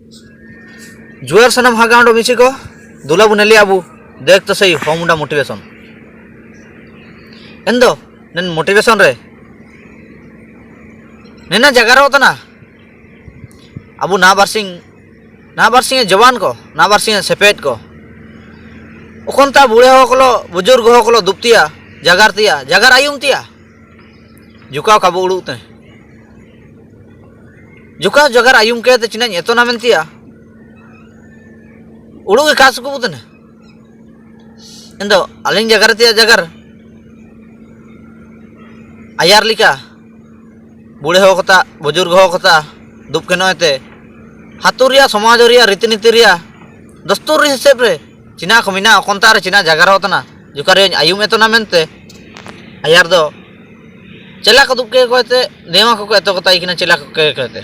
जुआर सनम हागांडो मिसी को दुला बुनेली अबू देख तो सही होमुंडा मोटिवेशन एंदो नन मोटिवेशन रे नेना जगार होता ना अबू ना बारसिंग जवान को ना बारसिंग सेपेट को ओखनता बुढ़े होकलो बुजुर्ग होकलो दुपतिया जगार आयुम तिया जुकाव काबू उड़ूते जुका जगार आयुम के चिना एतो ना मेंतिया उड़ू के कास को बुतने एंदो अलिंग जगार आयार लिका बुढ़े होकता बुजुर्ग होकता दुप के नोते हातुरिया समाज रिया रीतिनीति रिया दस्तूर हिसाब रे चिना को मिना ओकनता रे चिना जगार होतना जुका रे आयुम एतो ना मेंते आयार दो चला को दुप के कहते देवा को एतो कता इकना चला को कहते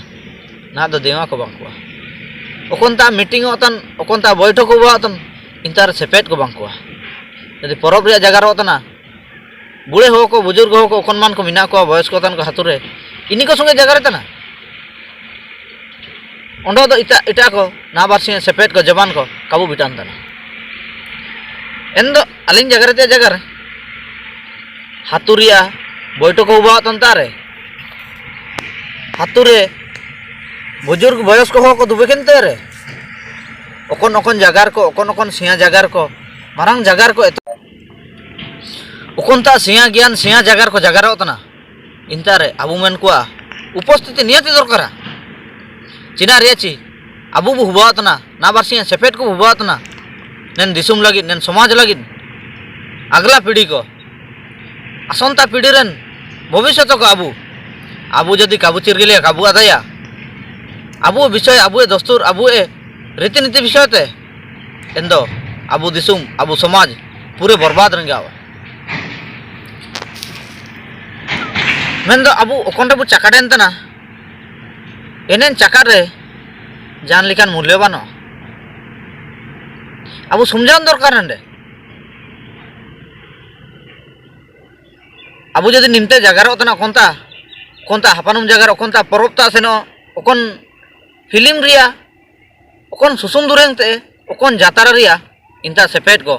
ना दो देवा को बांकुआ ओकनता मीटिंग होतन ओकनता बैठक को होतन इंतार सेपेट को बांकुआ यदि परब रिया जगार होतना बुढ़े हो को बुजुर्ग हो को ओकन मान को मिना को बयस को तन को हातुरे इनी को संगे जगार तना ओंडो दो इटा को ना बारसिंग सेपेट को जवान को काबू बिटान तना एंदो अलिंग जगार हातुरिया बैठक को होतन तारे हातुरे बुजुर्ग बयस को हो को दुबेकेन तेरे ओकन जगार को ओकन सिया जगार को मारंग जगार को ओकनता सिया ज्ञान सिया जगार को जगार होतना इंतारे अबू मेन को उपस्थिति नियति दरकार चिना रेची अबू बु हुबातना ना बारसिंग सेपेट को हुबातना नेन दिसुम लगी नेन समाज लगी अगला पीढ़ी को आसंता पीढ़ी रेन भविष्य को अबू जदि काबू चिरगिले काबू आदाया अबू विषय अबू दस्तूर अबू रीतिनीति विषय ते एंदो अबू दिसुम अबू समाज पूरे बर्बाद रंगावा मेंदो अबू ओकन रे चाकाडेन तना एनेन चाकार रे जान लिखान मूल्यवान अबू समझान दरकार नंदे अबू जदि निमते जगार तना कोनता हापानुम जगार ओकनता परबता सेनो ओकन फिल्म रिया ओकन सुसुम दुरेंग ते ओकन जातारा रिया इंता सेपेट को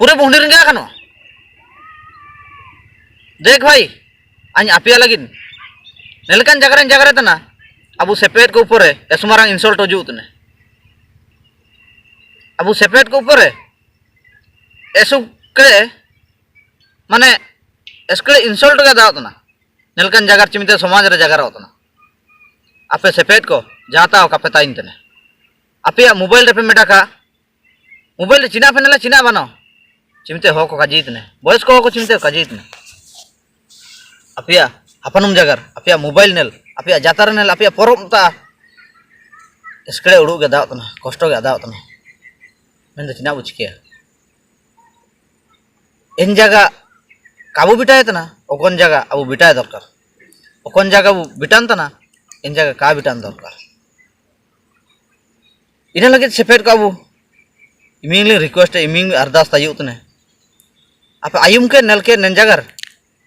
पूरे बुंडी रिंगा खानो देख भाई आñ आपिया लगिन नेलकान जगार तना अबू सेपेट को ऊपर एसुमारांग इंसल्ट जुतने अबू सेपेट को ऊपर एसुके माने एसके इंसल्ट का दावतना नेलकान जगार चिमिते समाज रे जगार होतना आपे सेपेट को जाता हो कापे ताइन तने आपे मोबाइल रे पे मेटाका मोबाइल रे चिना फेनेला चिना बानो चिमते हो को काजीतने बॉयस को चिमते काजीतने आपे हापनुम जगार आपे मोबाइल नेल आपे जातार नेल आपे परमता एसकड़े उड़ू के दावतना कष्ट के दावतना मेन चिना बुचके इन जगह काबू बिटाय तना ओकन जगह अबू बिटाय दरकार ओकन जगह अबू बिटान तना इन जगह का बिटान दरकार इना लगे सेपेट को अबू इमिंग रिक्वेस्ट इमिंग अरदास तायुतने आप आयुम के नेल के नेन जगार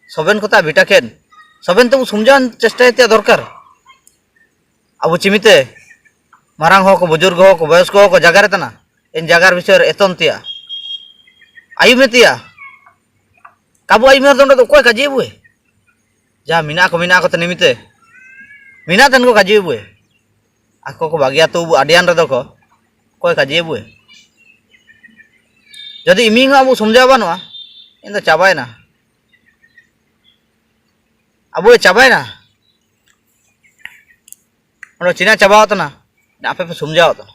सबेन कोता बिटा के सबेन तो समझान चेष्टा दरकार अबू चिमिते मारांग हो को बुजुर्ग हो को बयस्क हो को जगार तना इन जगार विषय एतन तिया आयुम तिया काबू आयुम तो कोई काजी बुए जा मिना को निमिते मिना तन को काजी बुए आको को बागिया तो आडियान रे को कोई काजी बुए जदि इमिंग अबू समझा बानुआ इन चाबायना अबू चाबायना ओनो चिना चाबावतना आपे पे समझावतना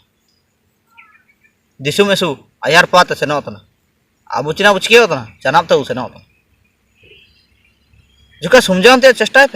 दिसु मेसु आयार पात सेनवतना अबू चिना बुचके होतना चनाब तो सेनवतना जुका समझावते चेष्टा पे